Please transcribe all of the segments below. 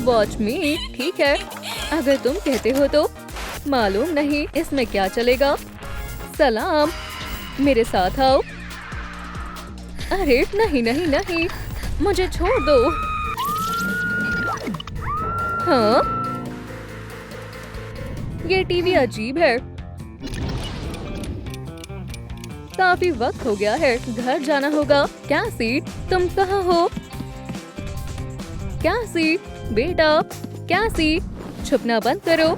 Watch मी। ठीक है, अगर तुम कहते हो तो। मालूम नहीं इसमें क्या चलेगा। सलाम, मेरे साथ आओ। अरे नहीं नहीं नहीं, मुझे छोड़ दो। हाँ, ये टीवी अजीब है। काफी वक्त हो गया है, घर जाना होगा। कैसी, तुम कहाँ हो? कैसी, बेटा, कैसी, छुपना बंद करो,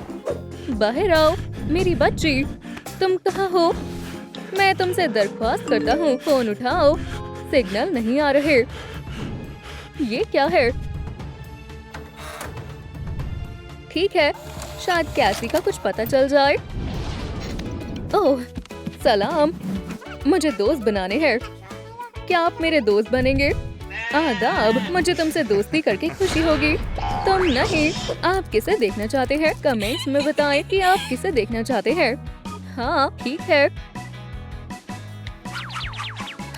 बाहर आओ। मेरी बच्ची, तुम कहाँ हो? मैं तुमसे दरख्वास्त करता हूँ, फोन उठाओ। सिग्नल नहीं आ रहे। ये क्या है? ठीक है, शायद कैसी का कुछ पता चल जाए। ओह, सलाम, मुझे दोस्त बनाने हैं। क्या आप मेरे दोस्त बनेंगे? आदाब, मुझे तुमसे दोस्ती करके खुशी होगी। तुम नहीं, आप किसे देखना चाहते हैं? कमेंट्स में बताएं कि आप किसे देखना चाहते हैं। हाँ, ठीक है।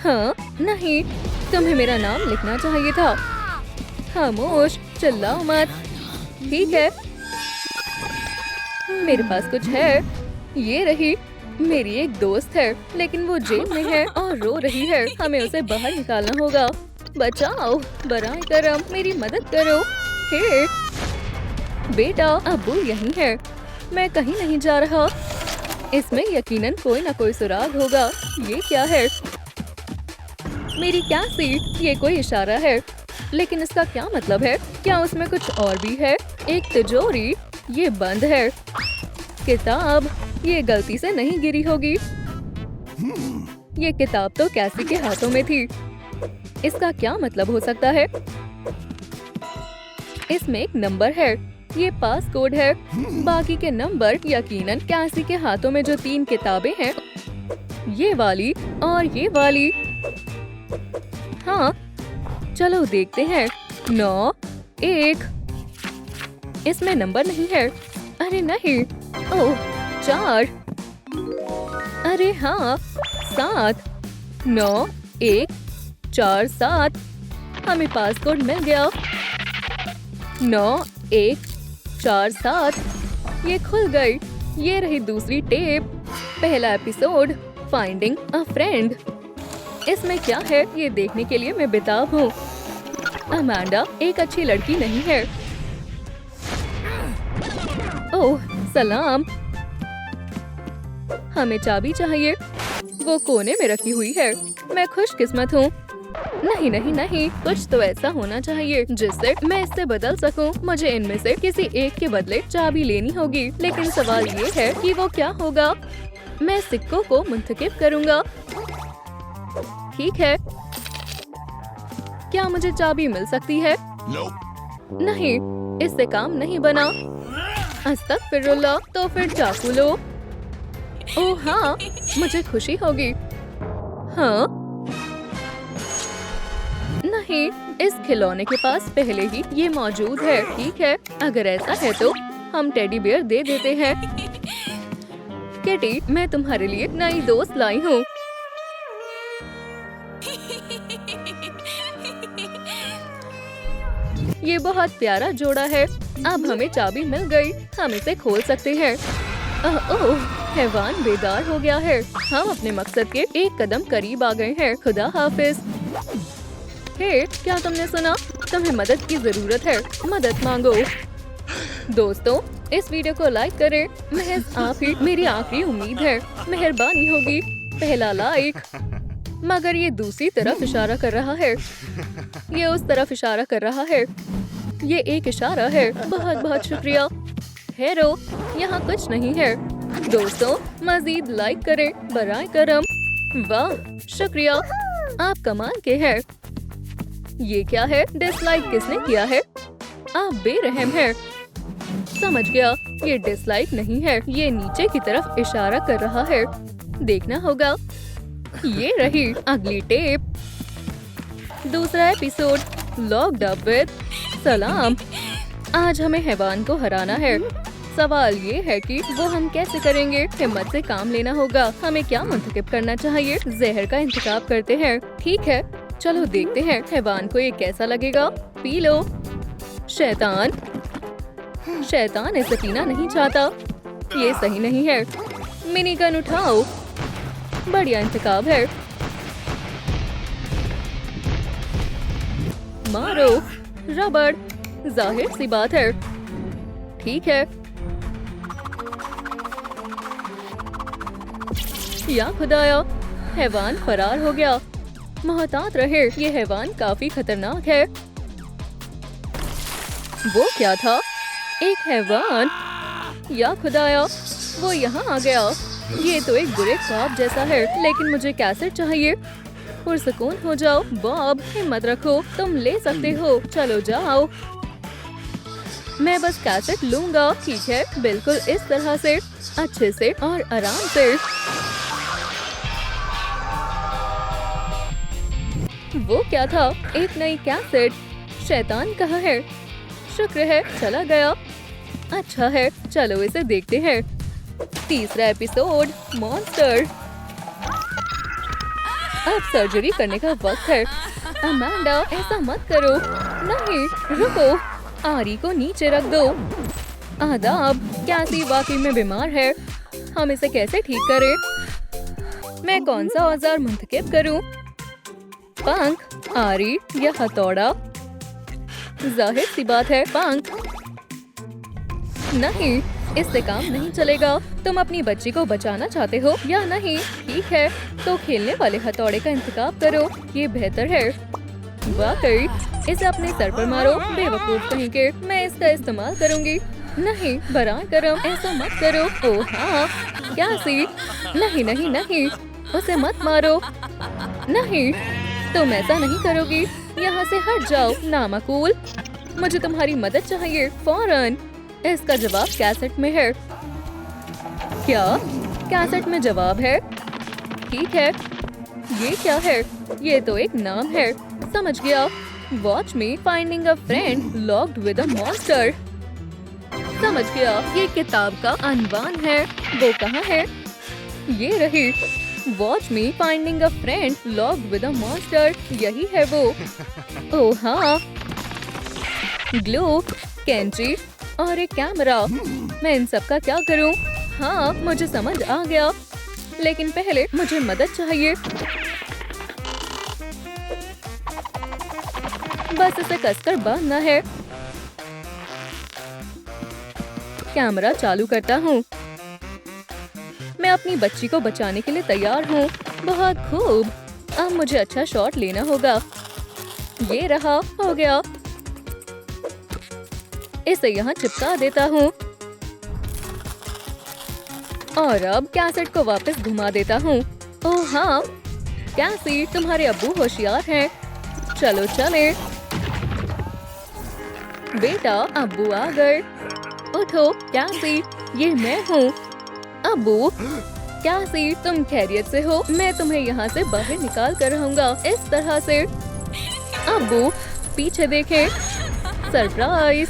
हाँ, नहीं, तुम्हें मेरा नाम लिखना चाहिए था। खामोश, चिल्लाओ मत। ठीक है, मेरे पास कुछ है। ये रही। मेरी एक दोस्त है, लेकिन वो जेल में है और रो रही है। हमें उसे बाहर निकालना होगा। बचाओ, बराए करम, मेरी मदद करो। हे बेटा, अब्बू यहीं है। मैं कहीं नहीं जा रहा। इसमें यकीनन कोई ना कोई सुराग होगा। ये क्या है? मेरी कैसी, ये कोई इशारा है, लेकिन इसका क्या मतलब है? क्या उसमें कुछ और भी है? एक तिजोरी, ये बंद है। किताब, ये गलती से नहीं गिरी होगी। ये किताब तो कैसी के हाथों में थी। इसका क्या मतलब हो सकता है? इसमें एक नंबर है। ये पास कोड है। बाकी के नंबर यकीनन कैसी के हाथों में जो 3 किताबें हैं, ये वाली और ये वाली। हाँ, चलो देखते हैं। 9, 1। इसमें नंबर नहीं है। अरे नहीं। ओह, 4। अरे हाँ, 7। 9, 1, 4, 7। हमें पासकोड मिल गया। 9, 1, 4, 7। ये खुल गई। ये रही दूसरी टेप। पहला एपिसोड, फाइंडिंग अ फ्रेंड। इसमें क्या है, ये देखने के लिए मैं बेताब हूँ। अमांडा एक अच्छी लड़की नहीं है। ओह, सलाम। हमें चाबी चाहिए। वो कोने में रखी हुई है। मैं खुशकिस्मत हूँ। नहीं नहीं नहीं, कुछ तो ऐसा होना चाहिए जिससे मैं इससे बदल सकूं। मुझे इनमें से किसी एक के बदले चाबी लेनी होगी। लेकिन सवाल ये है कि वो क्या होगा। मैं सिक्कों को मुंतखब करूँगा। ठीक है, क्या मुझे चाबी मिल सकती है? नहीं, इससे काम नहीं बना। अस्तगफिरुल्लाह, तो फिर चाकू लो। ओह हाँ, मुझे खुशी होगी। हाँ, नहीं, इस खिलौने के पास पहले ही ये मौजूद है। ठीक है, अगर ऐसा है तो हम टेडी बियर दे देते हैं। किटी, मैं तुम्हारे लिए नई दोस्त लाई हूँ। ये बहुत प्यारा जोड़ा है। अब हमें चाबी मिल गई। हम इसे खोल सकते हैं। ओह, हैवान बेदार हो गया है। हम अपने मकसद के एक कदम करीब आ गए हैं। खुदा हाफिज। हे, क्या तुमने सुना? तुम्हें मदद की जरूरत है। मदद मांगो। दोस्तों, इस वीडियो को लाइक करें। महज आप ही मेरी आखिरी उम्मीद है। मेहरबानी होगी। पहला लाइक। मगर ये दूसरी तरफ इशारा कर रहा है। ये उस तरफ इशारा कर रहा है। ये एक इशारा है। बहुत बहुत शुक्रिया। हेरो, यहाँ कुछ नहीं है। दोस्तों, मजीद लाइक करें, बराए करम। वाह, शुक्रिया, आप कमाल के हैं। ये क्या है? डिसलाइक किसने किया है? आप बेरहम हैं। समझ गया, ये डिसलाइक नहीं है। ये नीचे की तरफ इशारा कर रहा है। देखना होगा। ये रही अगली टेप। दूसरा एपिसोड, लॉक्ड अप विद। सलाम। आज हमें हैवान को हराना है। सवाल ये है कि वो हम कैसे करेंगे? हिम्मत से काम लेना होगा। हमें क्या मुंतखब करना चाहिए? जहर का इंतखाब करते हैं। ठीक है, चलो देखते हैं हैवान को ये कैसा लगेगा। P low. शैतान, शैतान इसे पीना नहीं चाहता। ये सही नहीं है। मिनी गन उठाओ। बढ़िया इंतखाब है। मारो। रबड़। जाहिर सी बात है। ठीक है। या खुदाया, हैवान फरार हो गया। मोहतात रहे, ये हैवान काफी खतरनाक है। वो क्या था? एक हैवान। या खुदाया, वो यहाँ आ गया। ये तो एक बुरे ख्वाब जैसा है, लेकिन मुझे कैसेट चाहिए। पुरसुकून हो जाओ बॉब, हिम्मत रखो, तुम ले सकते हो। चलो जाओ। मैं बस कैसेट लूंगा। ठीक है, बिल्कुल इस तरह से, अच्छे से और आराम से। वो क्या था? एक नई कैसेट। शैतान कहाँ है? शुक्र है चला गया। अच्छा है, चलो इसे देखते हैं। तीसरा एपिसोड, मॉन्स्टर। अब सर्जरी करने का वक्त है। अमांडा, ऐसा मत करो। नहीं, रुको। आरी को नीचे रख दो। आदाब। कैसी वाकई में बीमार है। हम इसे कैसे ठीक करें? मैं कौन सा औजार मुंतखब करूं? पंख, आरी या हथौड़ा? जाहिर सी बात है पंख। नहीं, इससे काम नहीं चलेगा। तुम अपनी बच्ची को बचाना चाहते हो या नहीं? ठीक है, तो खेलने वाले हथौड़े का इंतखाब करो। ये बेहतर है। वाकई, इसे अपने सर पर मारो। बेवकूफ कहीं के। मैं इसका इस्तेमाल करूंगी। नहीं, बराए करम, ऐसा मत करो। ओह हाँ, क्या सी? नहीं नहीं नहीं, उसे मत मारो। नहीं, तुम ऐसा नहीं करोगी। यहाँ से हट जाओ। नामाकूल। मुझे तुम्हारी मदद चाहिए फौरन। इसका जवाब कैसेट में है। क्या? कैसेट में जवाब है? ठीक है। ये क्या है? ये तो एक नाम है। समझ गया। Watch me finding a friend locked with a monster. समझ गया, ये किताब का अनवान है। वो कहाँ है? ये रही। Watch me finding a friend locked with a monster. यही है वो। ओह हाँ। ग्लू, कैंची और एक कैमरा। मैं इन सब का क्या करूं? हाँ, मुझे समझ आ गया, लेकिन पहले मुझे मदद चाहिए। बस इसे कसकर बांधना है। कैमरा चालू करता हूँ। मैं अपनी बच्ची को बचाने के लिए तैयार हूँ। बहुत खूब। अब मुझे अच्छा शॉट लेना होगा। ये रहा, हो गया। इसे यहाँ चिपका देता हूँ और अब कैसेट को वापस घुमा देता हूँ। ओह हाँ, कैसी, तुम्हारे अब्बू होशियार हैं। चलो चले। बेटा, अब्बू आ गए। उठो कैसी, ये मैं हूँ। अब्बू, कैसी, तुम खैरियत से हो? मैं तुम्हें यहाँ से बाहर निकाल कर रहूँगा, इस तरह से। अब्बू, पीछे देखें। सरप्राइज।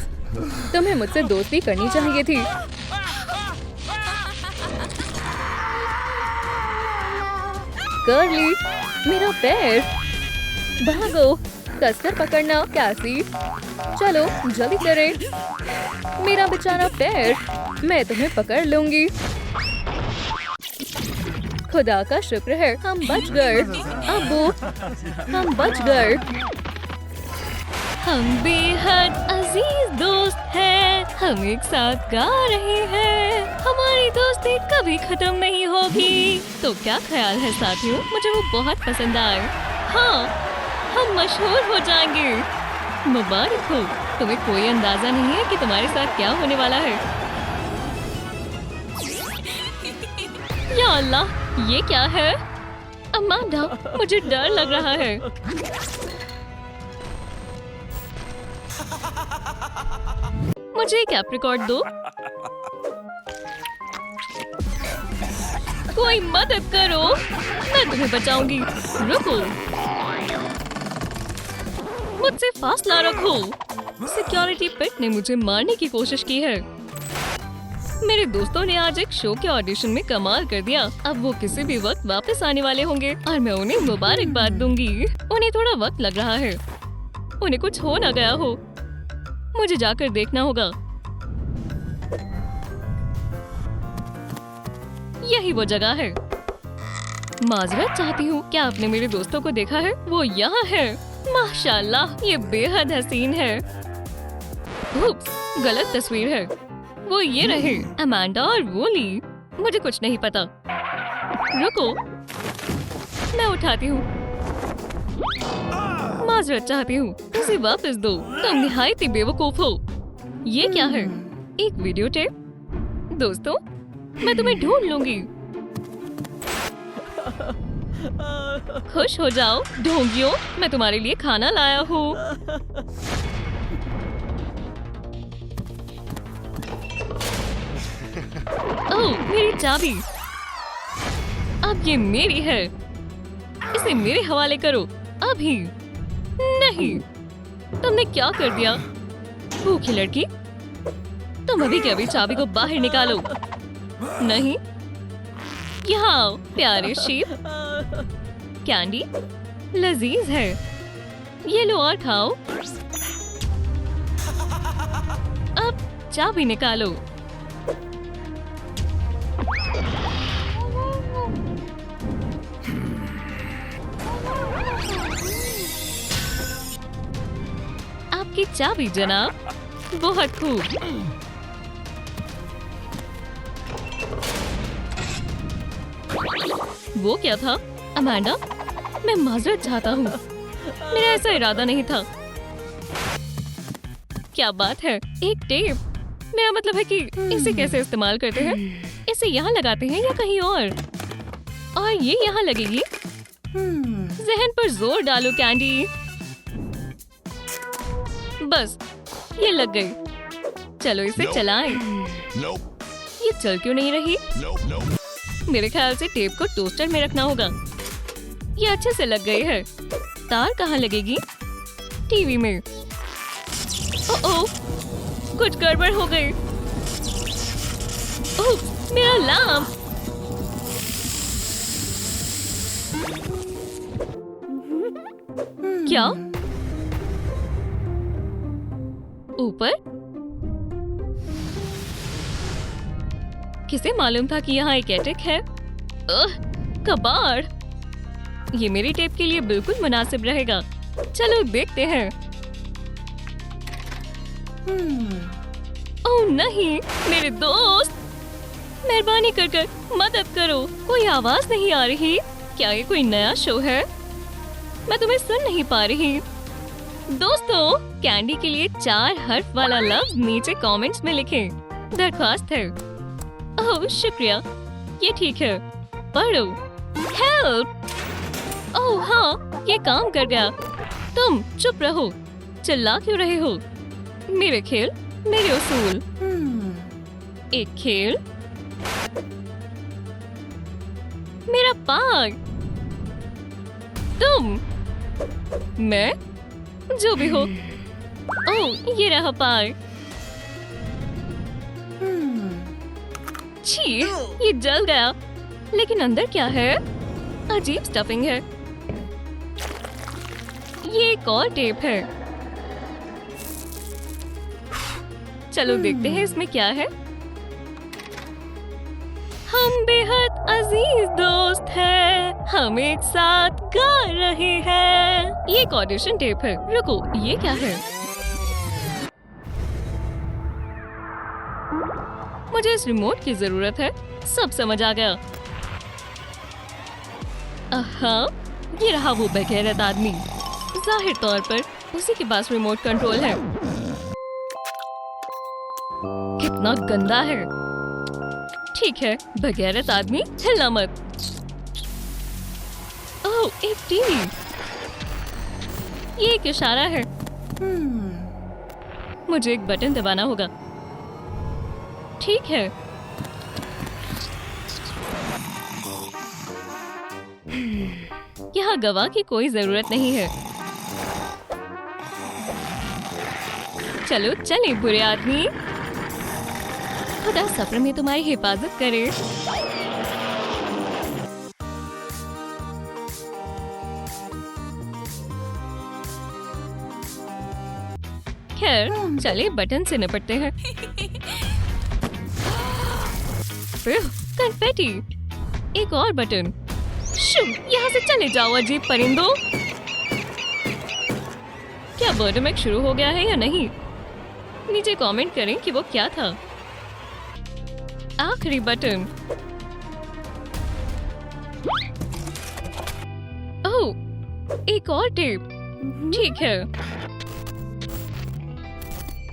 तुम्हें मुझसे दोस्ती करनी चाहिए थी। कर्ली, मेरा पैर। भागो, कसकर पकड़ना। कैसी, चलो जल्दी करें। मेरा बेचारा पैर। मैं तुम्हें पकड़ लूंगी। खुदा का शुक्र है, हम बच गए। अब्बू, हम बच गए। हम बेहद अजीज दोस्त हैं। हम एक साथ गा रहे हैं। हमारी दोस्ती कभी खत्म नहीं होगी। तो क्या ख्याल है साथियों? मुझे वो बहुत पसंद आए। हाँ, हम मशहूर हो जाएंगे। मुबारक हो। तुम्हें कोई अंदाजा नहीं है कि तुम्हारे साथ क्या होने वाला है। या अल्लाह, ये क्या है? अमांडा, मुझे डर लग रहा है। मुझे एक एप्रिकॉट दो। कोई मदद करो, मैं तुम्हें बचाऊंगी। रुको, मुझसे फासला रखो। सिक्योरिटी पेट ने मुझे मारने की कोशिश की है। मेरे दोस्तों ने आज एक शो के ऑडिशन में कमाल कर दिया। अब वो किसी भी वक्त वापस आने वाले होंगे और मैं उन्हें मुबारकबाद दूंगी। उन्हें थोड़ा वक्त लग रहा है। उन्हें कुछ हो ना गया हो। मुझे जाकर देखना होगा। यही वो जगह है। माजरत चाहती हूँ, क्या आपने मेरे दोस्तों को देखा है? वो यहाँ है। माशाल्लाह, ये बेहद हसीन है। उप्स, गलत तस्वीर है। वो ये रहे, अमांडा और वोली। मुझे कुछ नहीं पता। रुको, मैं उठाती हूँ। माजरत चाहती हूँ, इसे वापस दो। तुम निहायत ही बेवकूफ हो। ये क्या है? एक वीडियो टेप? दोस्तों, मैं तुम्हें ढूंढ लूंगी। खुश हो जाओ ढोंगियों, मैं तुम्हारे लिए खाना लाया हूँ। ओह, मेरी चाबी। अब ये मेरी है। इसे मेरे हवाले करो अभी। नहीं, तुमने क्या कर दिया? भूखी लड़की, तुम अभी के अभी चाबी को बाहर निकालो। नहीं, यहाँ आओ प्यारे शीप। कैंडी लजीज है, ये लो और खाओ। अब चाबी निकालो। आपकी चाबी जनाब। बहुत खूब। वो क्या था? अमांडा, मैं माजरत चाहता हूँ। मेरा ऐसा इरादा नहीं था। क्या बात है, एक टेप। मेरा मतलब है कि इसे कैसे इस्तेमाल करते हैं? इसे यहाँ लगाते हैं या कहीं और ये यहाँ लगेगी। जहन पर जोर डालो कैंडी। बस, ये लग गई। चलो इसे चलाएं। ये चल क्यों नहीं रही? मेरे ख्याल से टेप को टोस्टर में रखना होगा। ये अच्छे से लग गई है। तार कहाँ लगेगी? टीवी में। ओह, कुछ गड़बड़ हो गई। ओह, मेरा लैंप। क्या? ऊपर? किसे मालूम था कि यहाँ एक एटिक है? कबाड़। ये मेरी टेप के लिए बिल्कुल मुनासिब रहेगा। चलो देखते हैं। ओह नहीं, मेरे दोस्त, मेहरबानी कर मदद करो। कोई आवाज नहीं आ रही। क्या ये कोई नया शो है? मैं तुम्हें सुन नहीं पा रही। दोस्तों, कैंडी के लिए 4 हर्फ वाला लफ्ज नीचे कमेंट्स में लिखें। दरख्वास्त है। ओह शुक्रिया, ये ठीक है। पढ़ो। हेल्प। ओह हाँ, ये काम कर गया। तुम चुप रहो, चिल्ला क्यों रहे हो? मेरे खेल, मेरे उसूल। एक खेल, मेरा पाग। तुम, मैं, जो भी हो। ओह, ये रहा पाग। छी, ये जल गया। लेकिन अंदर क्या है? अजीब स्टफिंग है। ये एक और टेप है। चलो देखते हैं इसमें क्या है। हम बेहद अजीज दोस्त हैं, हम एक साथ गा रहे हैं। ये एक ऑडिशन टेप है। रुको, ये क्या है? मुझे इस रिमोट की जरूरत है। सब समझ आ गया। ये रहा वो बेगैरत आदमी। जाहिर तौर पर उसी के पास रिमोट कंट्रोल है। कितना गंदा है। ठीक है, बेगैरत आदमी, हिलना मत। ओह, एक टीवी। ये एक इशारा है। मुझे एक बटन दबाना होगा। ठीक है। यहाँ गवाह की कोई जरूरत नहीं है। चलो चले बुरे आदमी। खुदा सफर में तुम्हारी हिफाजत करे। खैर, चले बटन से निपटते हैं। कन्फेटी, एक और बटन। शू, यहाँ से चले जाओ अजीब परिंदों। क्या बटरमिल्क शुरू हो गया है या नहीं? नीचे कमेंट करें कि वो क्या था। आखिरी बटन। ओह, एक और टेप। ठीक है।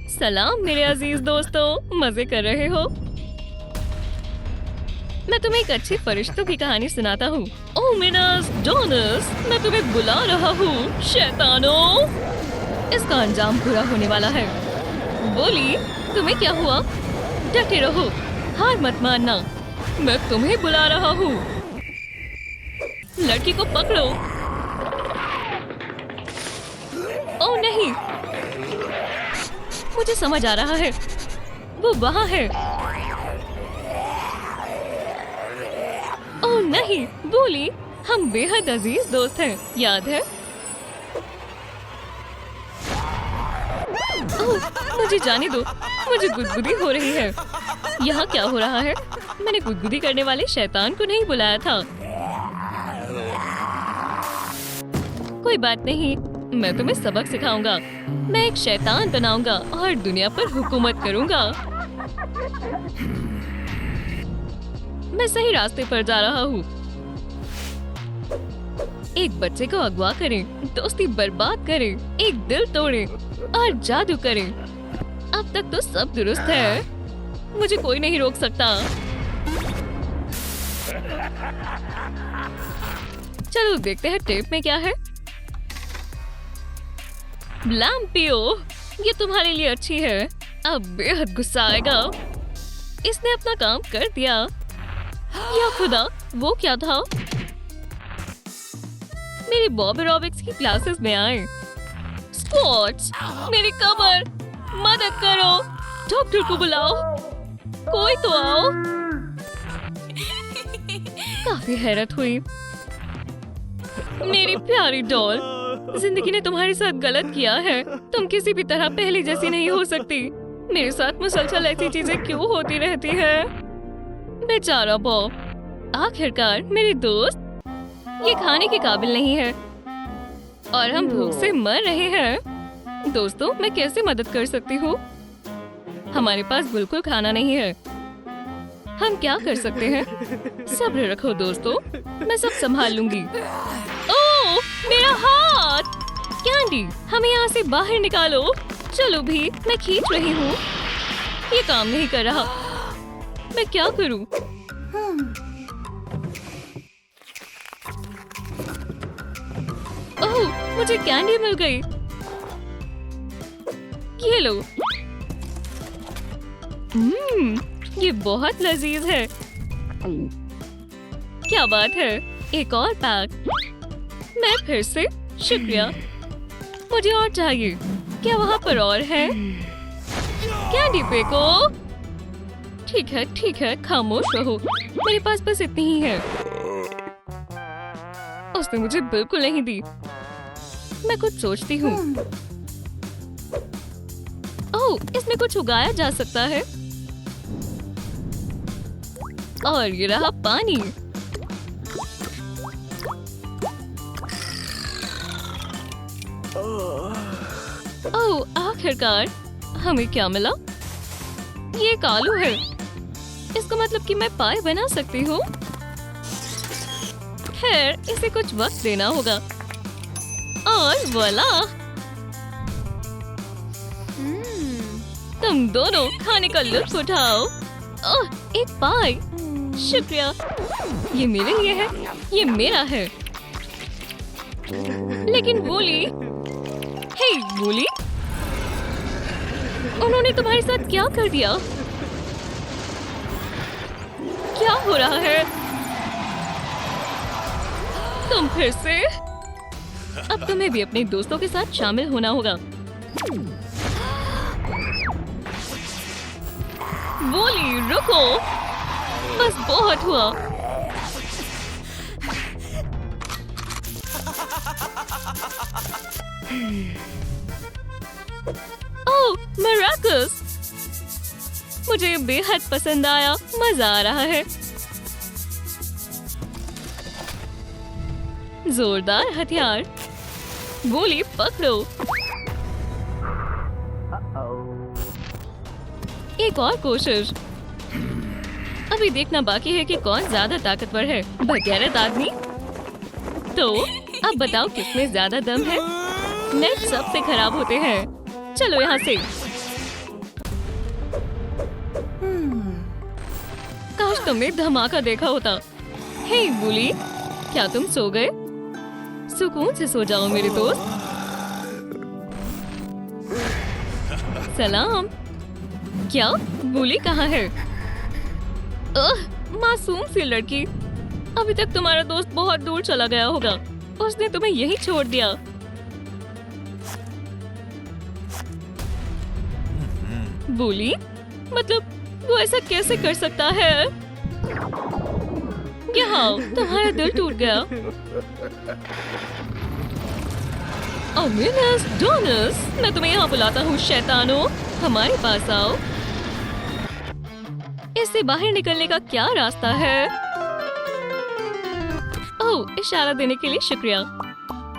सलाम मेरे अजीज दोस्तों, मजे कर रहे हो? मैं तुम्हें एक अच्छी फरिश्तों की कहानी सुनाता हूँ। ओह मिनस डोनस, मैं तुम्हें बुला रहा हूँ शैतानों। इसका अंजाम बुरा होने वाला है। बोली, तुम्हें क्या हुआ? डटे रहो, हार मत मानना। मैं तुम्हें बुला रहा हूँ। लड़की को पकड़ो। ओह नहीं, मुझे समझ आ रहा है, वो वहाँ है। ओह नहीं, बोली, हम बेहद अजीज दोस्त हैं, याद है? ओह, मुझे जाने दो, मुझे गुदगुदी हो रही है। यहाँ क्या हो रहा है? मैंने गुदगुदी करने वाले शैतान को नहीं बुलाया था। कोई बात नहीं, मैं तुम्हें सबक सिखाऊंगा। मैं एक शैतान बनाऊंगा और दुनिया पर हुकूमत करूंगा। मैं सही रास्ते पर जा रहा हूँ। एक बच्चे को अगवा करें, दोस्ती बर्बाद करें, एक दिल तोड़ें और जादू करें। अब तक तो सब दुरुस्त है, मुझे कोई नहीं रोक सकता। चलो देखते हैं टेप में क्या है। लैम्पियो, ये तुम्हारे लिए अच्छी है। अब बेहद गुस्सा आएगा। इसने अपना काम कर दिया। या खुदा, वो क्या था? मेरी बॉबी रॉबिक्स की क्लासेस में आए। स्क्वॉट्स, मेरी कमर, मदद करो, डॉक्टर को बुलाओ, कोई तो आओ। काफी हैरत हुई। मेरी प्यारी डॉल, जिंदगी ने तुम्हारे साथ गलत किया है। तुम किसी भी तरह पहले जैसी नहीं हो सकती। मेरे साथ मुसलसल ऐसी चीजें क्यों होती रहती है? बेचारा बॉब। आखिरकार मेरे दोस्त, ये खाने के काबिल नहीं है और हम भूख से मर रहे हैं। दोस्तों, मैं कैसे मदद कर सकती हूँ? हमारे पास बिल्कुल खाना नहीं है। हम क्या कर सकते हैं? सब्र रखो दोस्तों, मैं सब संभाल लूंगी। ओह, मेरा हाथ! कैंडी, हमें यहाँ से बाहर निकालो। चलो भी, मैं खींच रही हूँ। ये काम नहीं कर रहा। मैं क्या करूँ? ओह, मुझे कैंडी मिल गई। ये लो। ये बहुत लजीज है। क्या बात है, एक और पैक। मैं फिर से, शुक्रिया। मुझे और चाहिए। क्या वहाँ पर और है? Candy phaco. ठीक है, खामोश रहो। मेरे पास बस इतनी ही है। उसने मुझे बिल्कुल नहीं दी। मैं कुछ सोचती हूँ। ओह, इसमें कुछ उगाया जा सकता है। और ये रहा पानी। ओह, आखिरकार हमें क्या मिला? ये एक आलू है। इसका मतलब कि मैं पाए बना सकती हूँ। खैर, इसे कुछ वक्त देना होगा। और वोला, तुम दोनों खाने का लुत्फ उठाओ। ओह, एक पाई। शुक्रिया। ये मेरे लिए है, ये मेरा है। लेकिन वूली, हे वूली, उन्होंने तुम्हारे साथ क्या कर दिया? क्या हो रहा है? तुम फिर से? अब तुम्हें भी अपने दोस्तों के साथ शामिल होना होगा। वूली, रुको, बस बहुत हुआ। ओह, मराकस, मुझे बेहद पसंद आया। मजा आ रहा है। जोरदार हथियार। वूली पकड़ो। एक और कोशिश। अभी देखना बाकी है कि कौन ज्यादा ताकतवर है, भगैरत आदमी। तो अब बताओ किसमें ज्यादा दम है। नेट सबसे खराब होते हैं। चलो यहाँ से। काश तुमने धमाका देखा होता। हे वूली, क्या तुम सो गए? सुकून से सो जाओ मेरे दोस्त। सलाम। क्या वूली कहाँ है? मासूम सी लड़की। अभी तक तुम्हारा दोस्त बहुत दूर चला गया होगा। उसने तुम्हें यहीं छोड़ दिया। वूली, मतलब वो ऐसा कैसे कर सकता है? यहाँ तुम्हारा दिल टूट गया। अमिनस डोनस, मैं तुम्हें यहाँ बुलाता हूँ शैतानो। हमारे पास आओ। इससे बाहर निकलने का क्या रास्ता है? ओह, इशारा देने के लिए शुक्रिया।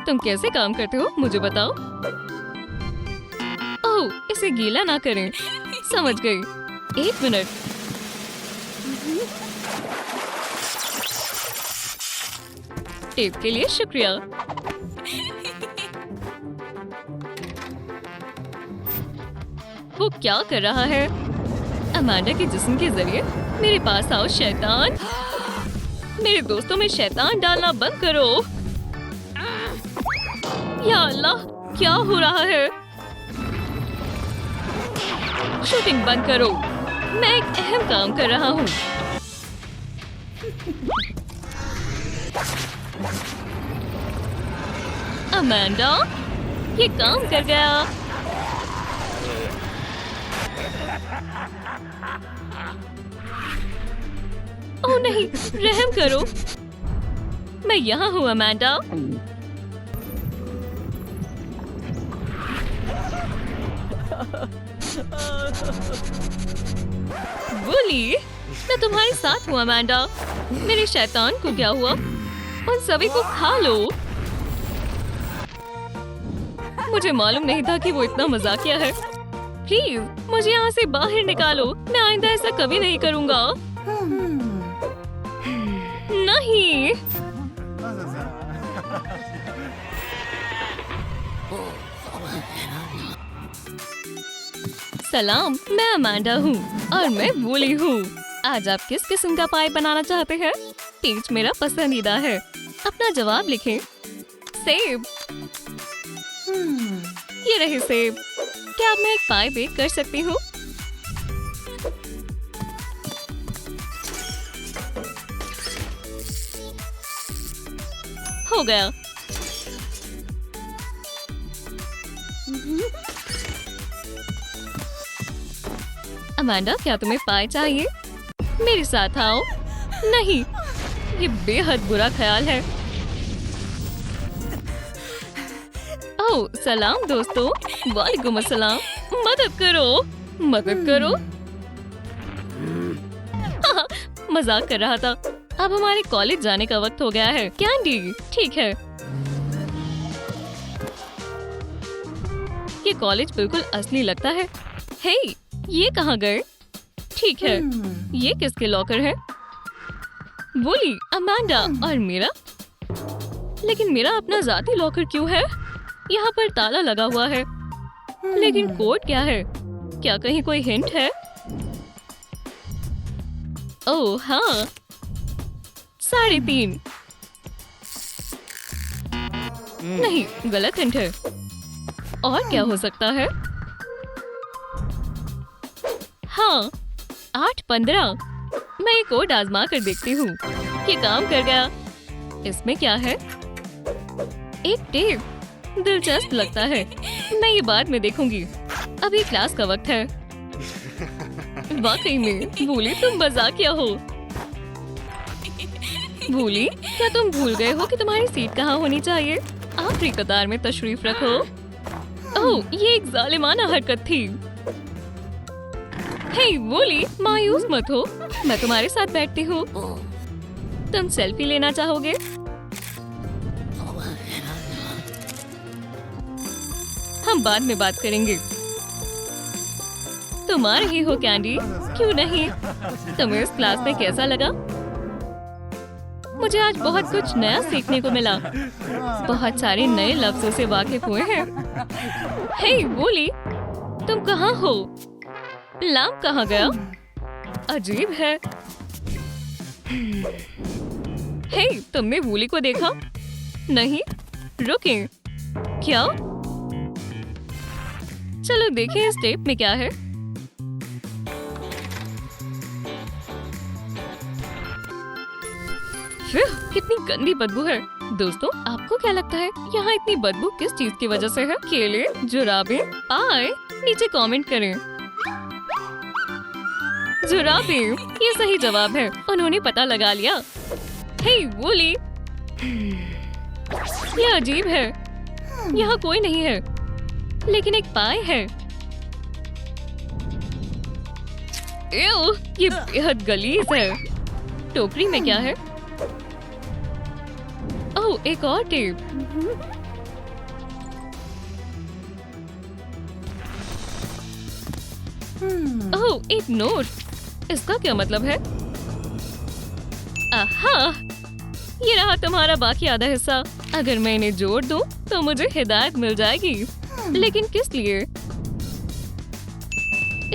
तुम कैसे काम करते हो मुझे बताओ। ओह, इसे गीला ना करें। समझ गई। 1 मिनट। टेप के लिए शुक्रिया। वो क्या कर रहा है? अमांडा के जिस्म के जरिए मेरे पास आओ शैतान। मेरे दोस्तों में शैतान डालना बंद करो। या अल्लाह, क्या हो रहा है? शूटिंग बंद करो। मैं एक अहम काम कर रहा हूँ। अमांडा, ये काम कर गया। ओह नहीं, रहम करो। मैं यहाँ हूँ अमांडा। वूली, मैं तुम्हारे साथ हूँ अमांडा। मेरे शैतान को क्या हुआ? उन सभी को खा लो। मुझे मालूम नहीं था कि वो इतना मजाकिया है। प्लीज मुझे यहाँ से बाहर निकालो। मैं आइंदा ऐसा कभी नहीं करूँगा। नहीं। सलाम, मैं अमांडा हूँ और मैं वूली हूँ। आज आप किस किस्म का पाई बनाना चाहते हैं? पीच मेरा पसंदीदा है। अपना जवाब लिखें। सेब। ये रहे सेब। क्या अब मैं एक पाई बेक कर सकती हूँ? हो गया। अमांडा, क्या तुम्हें पाई चाहिए? मेरे साथ आओ। नहीं, ये बेहद बुरा ख्याल है। ओह, सलाम दोस्तों। वालेकुम अस्सलाम। मदद करो, मदद करो। मजाक कर रहा था। अब हमारे कॉलेज जाने का वक्त हो गया है। कैंडी, ठीक है। ये कॉलेज बिल्कुल असली लगता है। हे, ये कहाँ गए? ठीक है, ये किसके लॉकर है? वूली, अमांडा और मेरा। लेकिन मेरा अपना जाती लॉकर क्यों है? यहाँ पर ताला लगा हुआ है। लेकिन कोड क्या है? क्या कहीं कोई हिंट है? ओह हाँ, 3.5। नहीं, गलत हिंट है। और क्या हो सकता है? हाँ, 8.15। मैं ये कोड आजमा कर देखती हूँ। ये काम कर गया। इसमें क्या है? एक टेप। दिलचस्प लगता है। मैं ये बाद में देखूंगी। अभी क्लास का वक्त है। वाकई में वूली, तुम मजाकिया हो। वूली, क्या तुम भूल गए हो कि तुम्हारी सीट कहाँ होनी चाहिए? आखिरी कतार में तशरीफ रखो। ओह, ये एक जालिमाना हरकत थी। हे वूली, मायूस मत हो। मैं तुम्हारे साथ बैठती हूँ। तुम सेल्फी लेना चाहोगे? हम बाद में बात करेंगे। तुम आ रही हो कैंडी? क्यों नहीं? तुम्हें इस क्लास में कैसा लगा? मुझे आज बहुत कुछ नया सीखने को मिला। बहुत सारे नए लफ्जों से वाकिफ हुए हैं। हे वूली, तुम कहाँ हो? लैम्प कहाँ गया? अजीब है। हे, तुमने वूली को देखा? नहीं, रुकें। क्या? चलो देखें इस टेप में क्या है। कितनी गंदी बदबू है। दोस्तों, आपको क्या लगता है यहाँ इतनी बदबू किस चीज की वजह से है? केले, जुराबे, आए नीचे कमेंट करें। जुराबे, ये सही जवाब है। उन्होंने पता लगा लिया। हे वूली, ये अजीब है। यहाँ कोई नहीं है, लेकिन एक पाई है। एव, ये बेहद गलीज है। टोकरी में क्या है? ओह, एक और टेप। ओह, एक नोट। इसका क्या मतलब है? आहा, ये रहा तुम्हारा बाकी आधा हिस्सा। अगर मैं इन्हें जोड़ दूं, तो मुझे हिदायत मिल जाएगी। लेकिन किस लिए?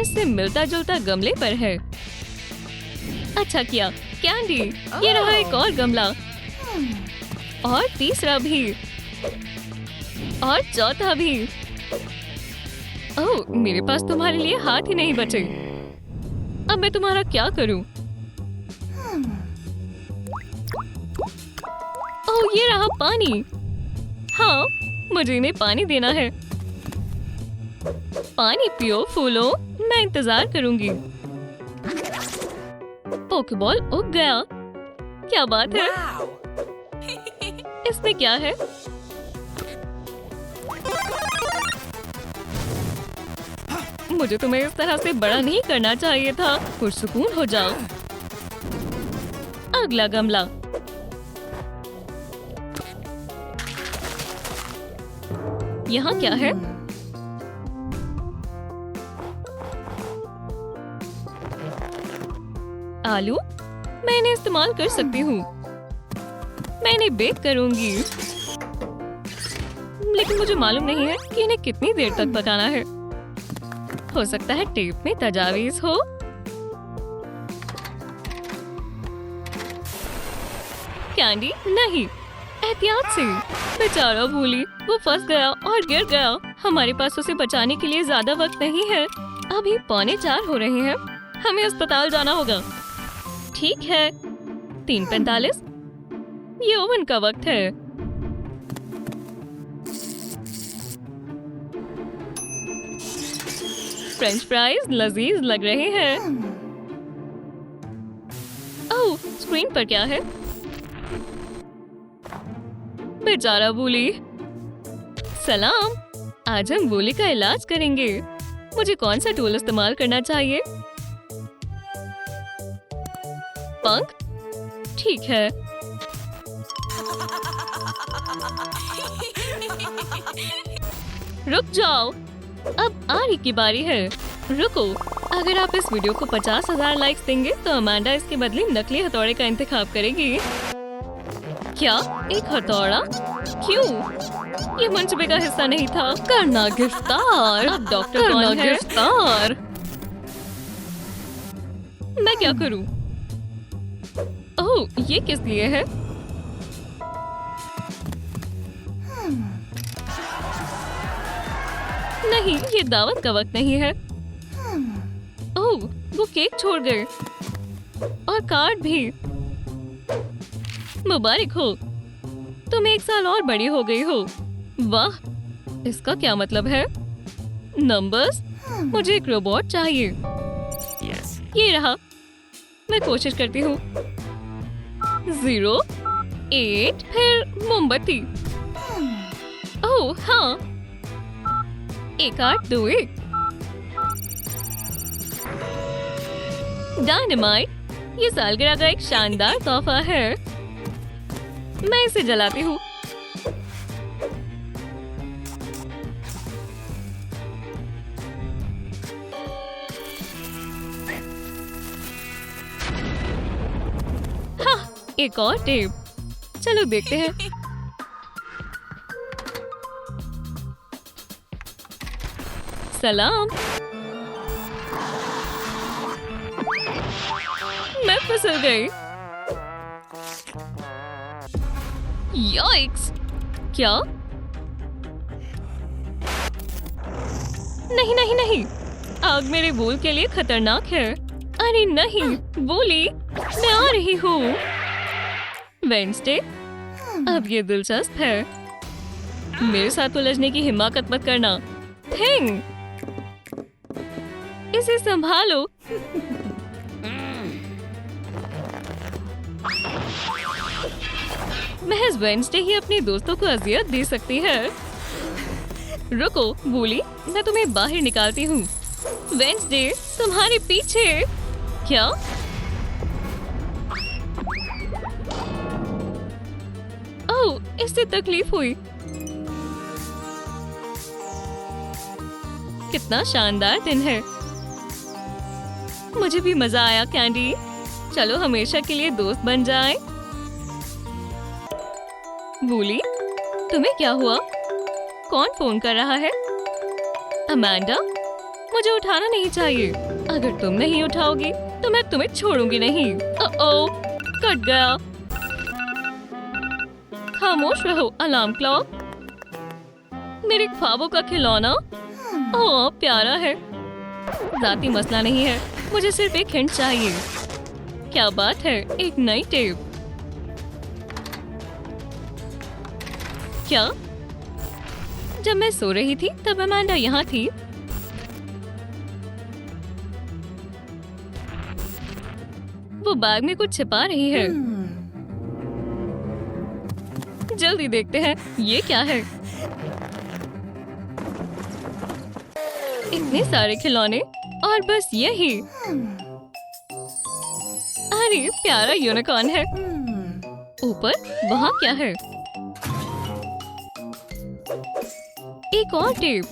इससे मिलता जुलता गमले पर है। अच्छा किया कैंडी, ये रहा एक और गमला, और तीसरा भी, और चौथा भी। ओह, मेरे पास तुम्हारे लिए हाथ ही नहीं बचे। अब मैं तुम्हारा क्या करूं? ओह, ये रहा पानी। हाँ, मुझे इन्हें पानी देना है। पानी पियो फूलो, मैं इंतजार करूंगी। पोकेबॉल उग गया। क्या बात है? इसमें क्या है? मुझे तुम्हें इस तरह से बड़ा नहीं करना चाहिए था। पुरसुकून हो जाओ। अगला गमला। यहाँ क्या है? आलू, मैं इन्हें इस्तेमाल कर सकती हूँ। मैं इन्हें बेक करूंगी, लेकिन मुझे मालूम नहीं है कि इन्हें कितनी देर तक पकाना है। हो सकता है टेप में तजावीज हो। कैंडी, नहीं, एहतियात से। बेचारा भूली, वो फंस गया और गिर गया। हमारे पास उसे बचाने के लिए ज्यादा वक्त नहीं है। अभी 3:45 हो रहे हैं। हमें अस्पताल जाना होगा। ठीक है, 3:45। ये ओवन का वक्त है। फ्रेंच फ्राइज लजीज लग रहे हैं। ओह, स्क्रीन पर क्या है? बेचारा वूली। सलाम, आज हम वूली का इलाज करेंगे। मुझे कौन सा टूल इस्तेमाल करना चाहिए? पंख? ठीक है। रुक जाओ, अब आरी की बारी है। रुको, अगर आप इस वीडियो को 50,000 लाइक्स देंगे तो अमांडा इसके बदले नकली हथौड़े का इंतखाब करेगी। क्या? एक हथौड़ा? क्यों? ये मंचबे का हिस्सा नहीं था। करना गिरफ्तार। अब डॉक्टर कौन है? गिरफ्तार। मैं क्या करूं? ओह, ये किस लिए है? नहीं, ये दावत का वक्त नहीं है। ओह, वो केक छोड़ गए और कार्ड भी। मुबारक हो, तुम 1 साल और बड़ी हो गई हो। वाह, इसका क्या मतलब है? नंबर्स? मुझे एक रोबोट चाहिए। ये रहा, मैं कोशिश करती हूँ। 0, 8, फिर मोमबत्ती। ओह हाँ, 1, 8, 2, 1। डायनामाइट, ये सालगिरह का एक शानदार तोहफा है। मैं इसे जलाती हूँ। एक और टेप। चलो देखते हैं। सलाम। मैं फिसल गई। यॉइक्स! क्या? नहीं नहीं नहीं, आग मेरे बोल के लिए खतरनाक है। अरे नहीं, बोली, मैं आ रही हूँ। वेडनेसडे, अब ये दिलचस्प है। मेरे साथ उलझने की हिम्मत मत करना। थिंग, इसे संभालो। महज वेडनेसडे ही अपने दोस्तों को अजियत दे सकती है। रुको बोली, मैं तुम्हें बाहर निकालती हूँ। वेडनेसडे, तुम्हारे पीछे। क्या? ओह, इससे तकलीफ हुई। कितना शानदार दिन है। मुझे भी मजा आया कैंडी। चलो हमेशा के लिए दोस्त बन जाएं। वूली, तुम्हें क्या हुआ? कौन फोन कर रहा है? अमांडा, मुझे उठाना नहीं चाहिए। अगर तुम नहीं उठाओगी तो मैं तुम्हें छोड़ूंगी नहीं। ओह, कट गया। खामोश रहो अलार्म क्लॉक। मेरे ख्वाबों का खिलौना। ओह, प्यारा है। जाती मसला नहीं है, मुझे सिर्फ एक हिंट चाहिए। क्या बात है, एक नई टेप। क्या? जब मैं सो रही थी तब अमांडा यहाँ थी। वो बैग में कुछ छिपा रही है। जल्दी देखते हैं, ये क्या है? इतने सारे खिलौने और बस यही। अरे प्यारा यूनिकॉर्न है। ऊपर वहाँ क्या है? एक और टेप।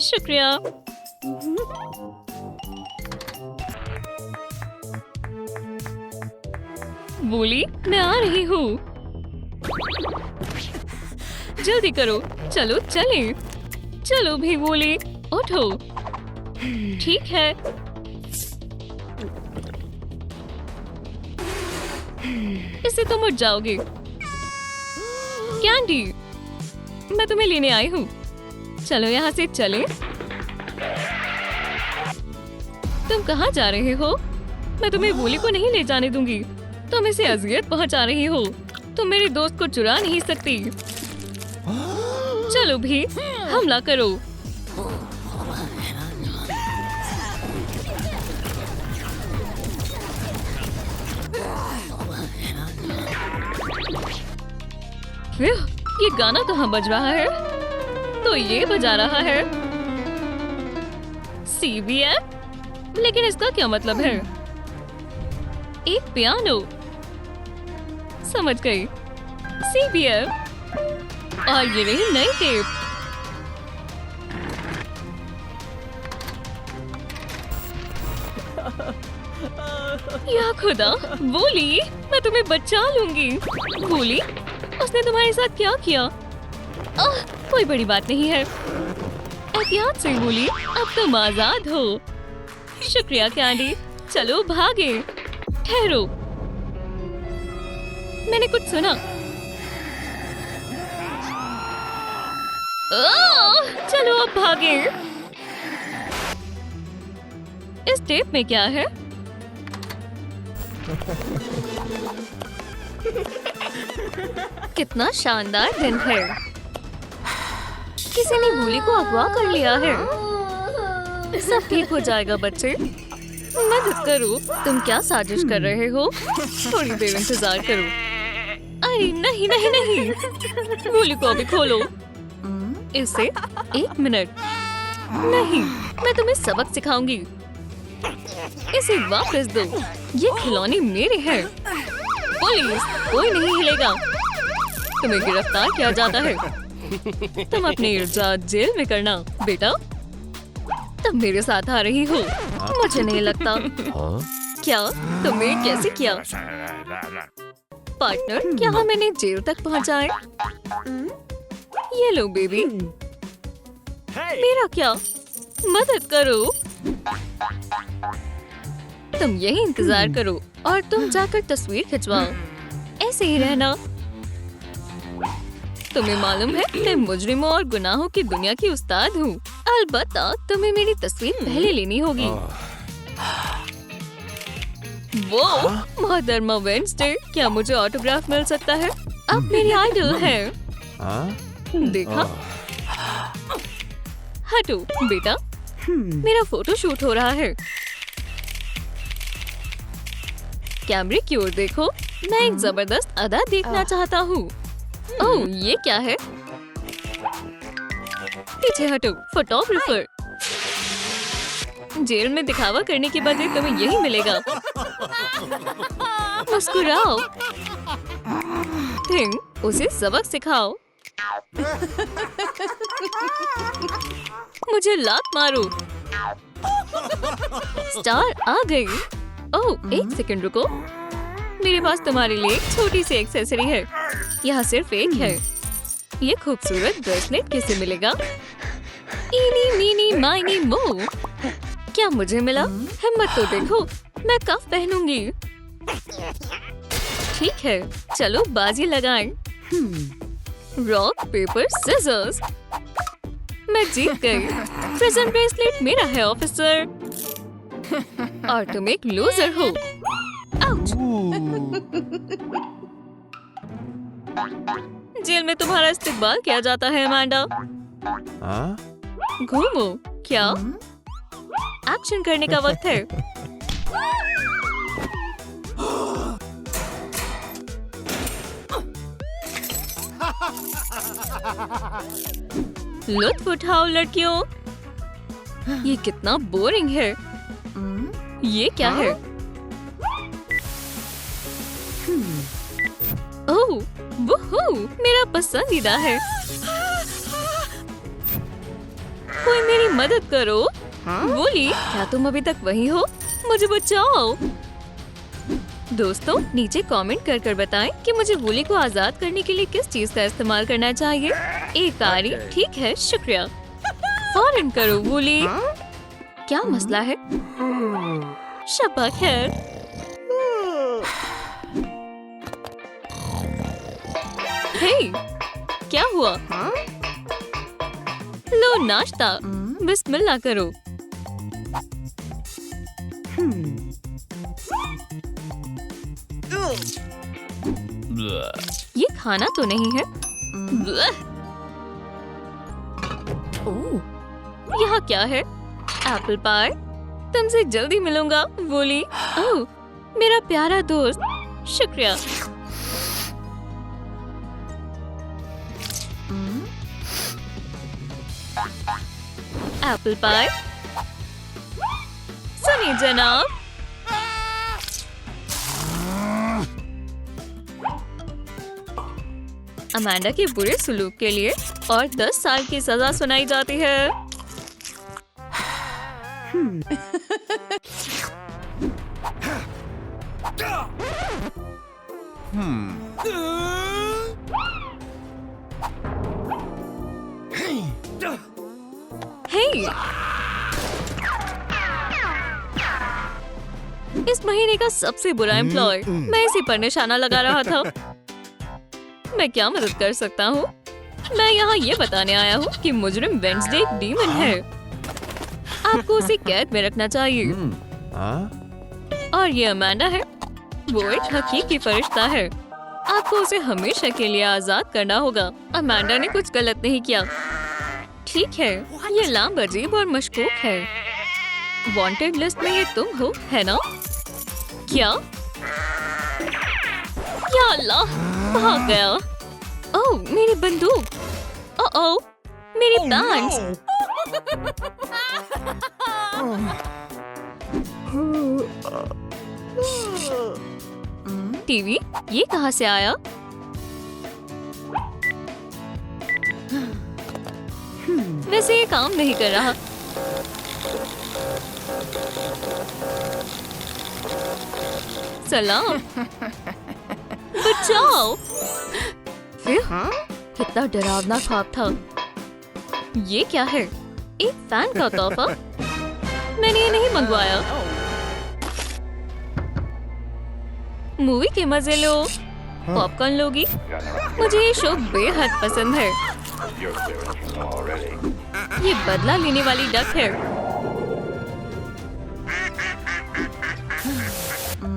शुक्रिया। बोली, मैं आ रही हूँ। जल्दी करो, चलो चले। चलो भी बोली, उठो। ठीक है। इससे तुम उठ जाओगे। कैंडी, मैं तुम्हें लेने आई हूँ। चलो यहाँ से चले। तुम कहाँ जा रहे हो? मैं तुम्हें वूली को नहीं ले जाने दूंगी। तुम इसे अजियत पहुँचा रही हो। तुम मेरे दोस्त को चुरा नहीं सकती। चलो भी, हमला करो। ये गाना कहाँ बज रहा है? तो ये बजा रहा है CBF। लेकिन इसका क्या मतलब है? एक पियानो। समझ गई, CBF। और ये रही नई टेप। या खुदा, वूली, मैं तुम्हें बचा लूंगी। वूली, उसने तुम्हारे साथ क्या किया? कोई बड़ी बात नहीं है। एहतियात से वूली, अब तुम आजाद हो। शुक्रिया कैंडी। चलो भागे। ठहरो, मैंने कुछ सुना। चलो अब भागे। इस टेप में क्या है? कितना शानदार दिन है। किसी ने वूली को अगवा कर लिया है। सब ठीक हो जाएगा बच्चे। मदद करो। तुम क्या साजिश कर रहे हो? थोड़ी देर इंतजार करो। अरे नहीं नहीं नहीं, वूली को अभी खोलो। इसे 1 मिनट। नहीं, मैं तुम्हें सबक सिखाऊंगी। इसे वापस दो। ये खिलौने मेरे हैं। पुलिस, कोई नहीं हिलेगा। तुम्हें गिरफ्तार किया जाता है। तुम अपनी इजाजत जेल में करना बेटा। तुम मेरे साथ आ रही हो? मुझे नहीं लगता। क्या तुमने कैसे किया? पार्टनर, क्या हम इन्हें जेल तक पहुंचाएं? ये लो बेबी। मेरा क्या? मदद करो। तुम यही इंतजार करो और तुम जाकर तस्वीर खिंचवाओ। ऐसे ही रहना। तुम्हें मालूम है मैं मुजरिमों और गुनाहों की दुनिया की उस्ताद हूँ। अलबत्ता तुम्हें मेरी तस्वीर पहले लेनी होगी। वो मोहतरमा वेडनेसडे, क्या मुझे ऑटोग्राफ मिल सकता है? आप मेरी आइडल है। देखा? हटो बेटा, मेरा फोटो शूट हो रहा है। कैमरे की ओर देखो, मैं एक जबरदस्त अदा देखना चाहता हूँ। ओह, ये क्या है? पीछे हटो, फोटोग्राफर। जेल में दिखावा करने के बदले तुम्हें यही मिलेगा। मुस्कुराओ। थिंग, उसे सबक सिखाओ। मुझे लात मारो। स्टार आ गई। ओह, एक सेकंड रुको। मेरे पास तुम्हारे लिए एक छोटी सी एक्सेसरी है। यह सिर्फ एक है। ये खूबसूरत ब्रेसलेट किसे मिलेगा? इनी मीनी माइनी मो। क्या मुझे मिला? हिम्मत तो देखो, मैं कब पहनूंगी। ठीक है, चलो बाजी लगाएं। Rock paper scissors. मैं जीत गई। प्रिजन ब्रेसलेट मेरा है ऑफिसर। और तुम एक लूजर हो। आउच। जेल में तुम्हारा इस्तेमाल किया जाता है अमांडा। घूमो। क्या? एक्शन करने का वक्त है। लुत्फ उठाओ लड़कियों। ये कितना बोरिंग है। ये क्या है? ओह, वुहू, मेरा पसंदीदा है। कोई मेरी मदद करो। वूली, क्या तुम अभी तक वहीं हो? मुझे बचाओ। दोस्तों, नीचे कमेंट कर कर बताएं कि मुझे वूली को आजाद करने के लिए किस चीज का इस्तेमाल करना चाहिए। एक कारी, ठीक है, शुक्रिया। फौरन करो वूली। क्या मसला है? शब्बा खैर। हे, क्या हुआ? लो नाश्ता। बिस्मिल्लाह करो। ये खाना तो नहीं है। ओह, यहाँ क्या है? Apple pie. तुमसे जल्दी मिलूंगा वूली। ओह, मेरा प्यारा दोस्त, शुक्रिया। Apple pie. सुनिए जनाब, अमांडा के बुरे सलूक के लिए और 10 साल की सजा सुनाई जाती है। हे! इस महीने का सबसे बुरा एम्प्लॉय। मैं इसी पर निशाना लगा रहा था। मैं क्या मदद कर सकता हूँ? मैं यहाँ ये बताने आया हूँ कि मुजरिम वेडनेसडे एक डीमन है। आपको उसे कैद में रखना चाहिए। और ये अमांडा है। वो एक हकीकी फरिश्ता है। आपको उसे हमेशा के लिए आजाद करना होगा। अमांडा ने कुछ गलत नहीं किया। ठीक है, ये लाम अजीब और मशकूक है। वांटेड लिस्ट में ये तुम हो, है ना? क्या? या अल्लाह, भाग गया। ओह, मेरी बंदूक। ओह, मेरी पैंट्स। टीवी, ये कहाँ से आया? वैसे ये काम नहीं कर रहा। सलाम। बचाओ। फिर कितना डरावना ख्वाब था। ये क्या है? एक फैन का तोहफा? मैंने ये नहीं मंगवाया। मूवी के मजे लो। पॉपकॉर्न लोगी? मुझे ये शो बेहद पसंद है। ये बदला लेने वाली डक है।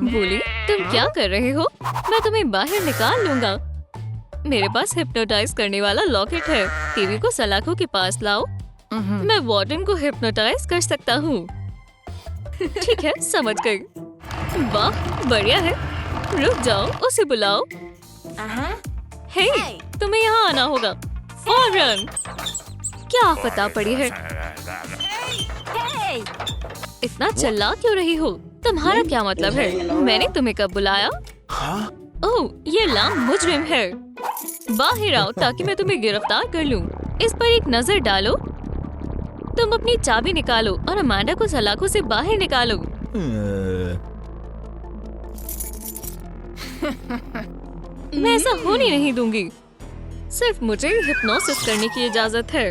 बोली, तुम क्या कर रहे हो? मैं तुम्हें बाहर निकाल लूंगा। मेरे पास हिप्नोटाइज करने वाला लॉकेट है। टीवी को सलाखों के पास लाओ। मैं वार्डन को हिप्नोटाइज कर सकता हूँ। ठीक है, समझ गई। वाह, बढ़िया है। रुक जाओ, उसे बुलाओ। हे, तुम्हें यहाँ आना होगा फौरन। क्या आफत आ पड़ी है? इतना चिल्ला क्यों रही हो? तुम्हारा क्या मतलब है? मैंने तुम्हें कब बुलाया? ओह, ये लाम मुजरिम है। बाहर आओ ताकि मैं तुम्हें गिरफ्तार कर लूं। इस पर एक नजर डालो। तुम अपनी चाबी निकालो और अमांडा को सलाखों से बाहर निकालो। मैं ऐसा होने नहीं दूंगी। सिर्फ मुझे हिप्नोसिस करने की इजाजत है।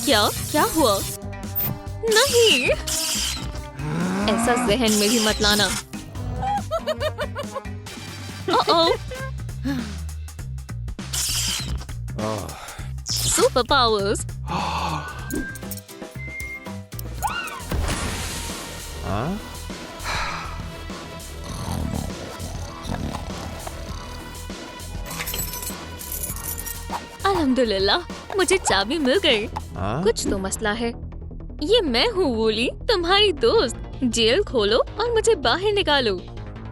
क्या हुआ? नहीं, ऐसा जहन में भी मत लाना। Super powers. अल्हम्दुलिल्लाह, मुझे चाबी मिल गई। कुछ तो मसला है। ये मैं हूँ वूली, तुम्हारी दोस्त। जेल खोलो और मुझे बाहर निकालो।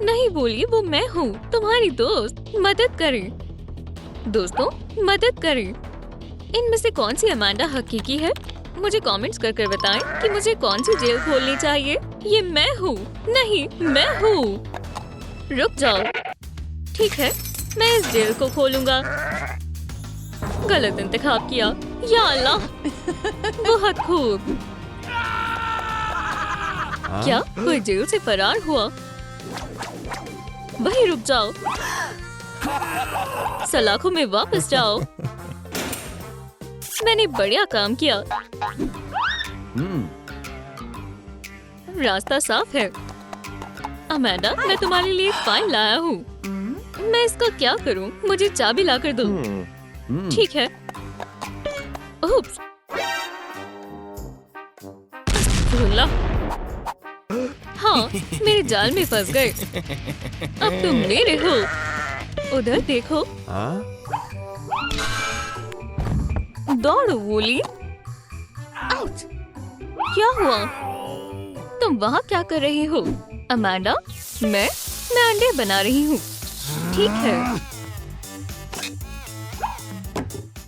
नहीं वूली, वो मैं हूँ, तुम्हारी दोस्त। मदद करें दोस्तों, मदद करें। इनमें से कौन सी अमांडा हकीकी है? मुझे कमेंट्स कर बताएं कि मुझे कौन सी जेल खोलनी चाहिए। ये मैं हूँ। नहीं, मैं हूँ। रुक जाओ। ठीक है, मैं इस जेल को खोलूंगा। गलत इंतखाब किया। या अल्लाह, बहुत खूब। क्या कोई जेल से फरार हुआ? वहीं रुक जाओ। सलाखों में वापस जाओ। मैंने बढ़िया काम किया। रास्ता साफ है। अमांडा, मैं तुम्हारे लिए एक फाइल लाया हूँ। मैं इसका क्या करूँ? मुझे चाबी लाकर दो। ठीक है। उप्स। हाँ, मेरे जाल में फंस गए। अब तुम मेरे हो। उधर देखो। दौड़ो वूली। आउच! क्या हुआ? तुम वहाँ क्या कर रही हो? अमांडा, मैं अंडे बना रही हूँ। ठीक है।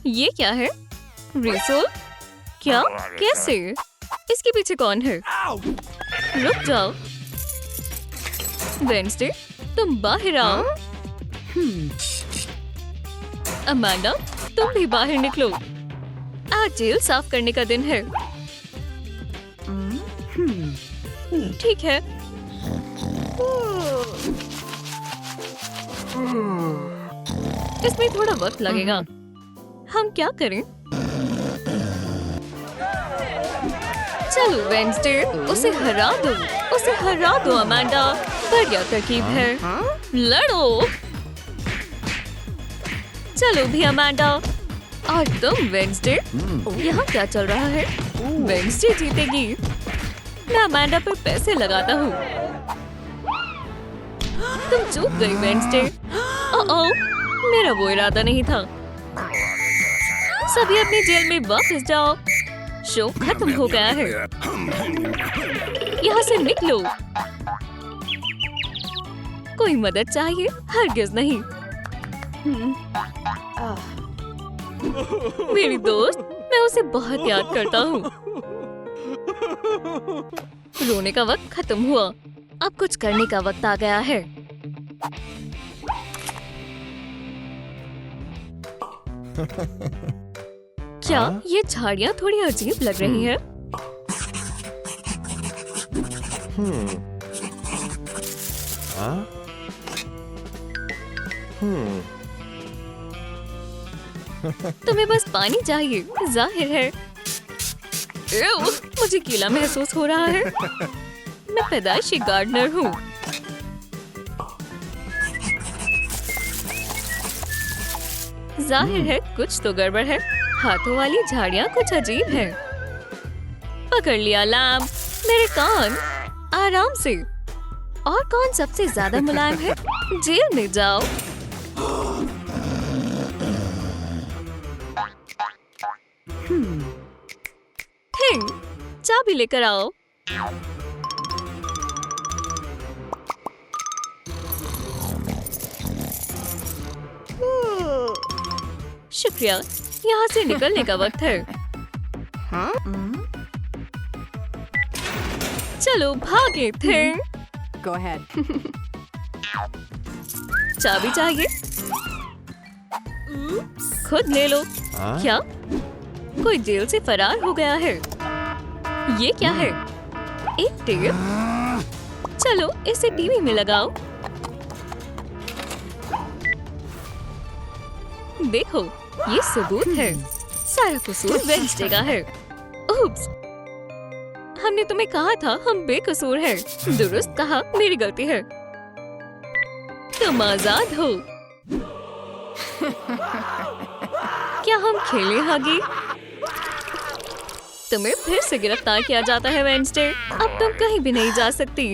ये क्या है? रिसोल? क्या? कैसे? इसके पीछे कौन है? रुक जाओ। वेडनेसडे, तुम बाहर आओ। अमांडा, तुम भी बाहर निकलो। आज जेल साफ करने का दिन है। ठीक है। इसमें थोड़ा वक्त लगेगा। हम क्या करें? चलो वेडनेसडे, उसे हरा दो अमांडा। बढ़िया तरकीब है। लड़ो। चलो भी अमांडा। और तुम वेडनेसडे। यहाँ क्या चल रहा है? वेडनेसडे जीतेगी। मैं अमांडा पर पैसे लगाता हूँ। तुम चूक गई वेडनेसडे। ओह, मेरा वो इरादा नहीं था। सभी अपनी जेल में वापस जाओ। शो खत्म हो गया है। यहाँ से निकलो। कोई मदद चाहिए? हरगिज नहीं। मेरी दोस्त, मैं उसे बहुत याद करता हूँ। रोने का वक्त खत्म हुआ। अब कुछ करने का वक्त आ गया है। क्या ये झाड़ियाँ थोड़ी अजीब लग रही हैं? तुम्हें बस पानी चाहिए, जाहिर है। मुझे गीला महसूस हो रहा है। मैं पैदाइशी गार्डनर हूँ। जाहिर है कुछ तो गड़बड़ है। हाथों वाली झाड़ियाँ कुछ अजीब है। पकड़ लिया लैम्प। मेरे कान। आराम से। और कौन सबसे ज्यादा मुलायम है? जेल में जाओ। चाबी लेकर आओ। शुक्रिया। यहाँ से निकलने का वक्त है। चलो भागे थे। Go ahead. चाबी चाहिए? खुद ले लो। क्या? कोई जेल से फरार हो गया है। ये क्या है? एक टेप। चलो इसे टीवी में लगाओ। देखो, ये सबूत है। सारा कसूर वेडनेसडे का है। उप्स, हमने तुम्हें कहा था हम बेकसूर हैं। दुरुस्त कहा, मेरी गलती है। तुम आजाद हो। क्या हम खेलें हगी? तुम्हें फिर से गिरफ्तार किया जाता है वेडनेसडे। अब तुम कहीं भी नहीं जा सकती।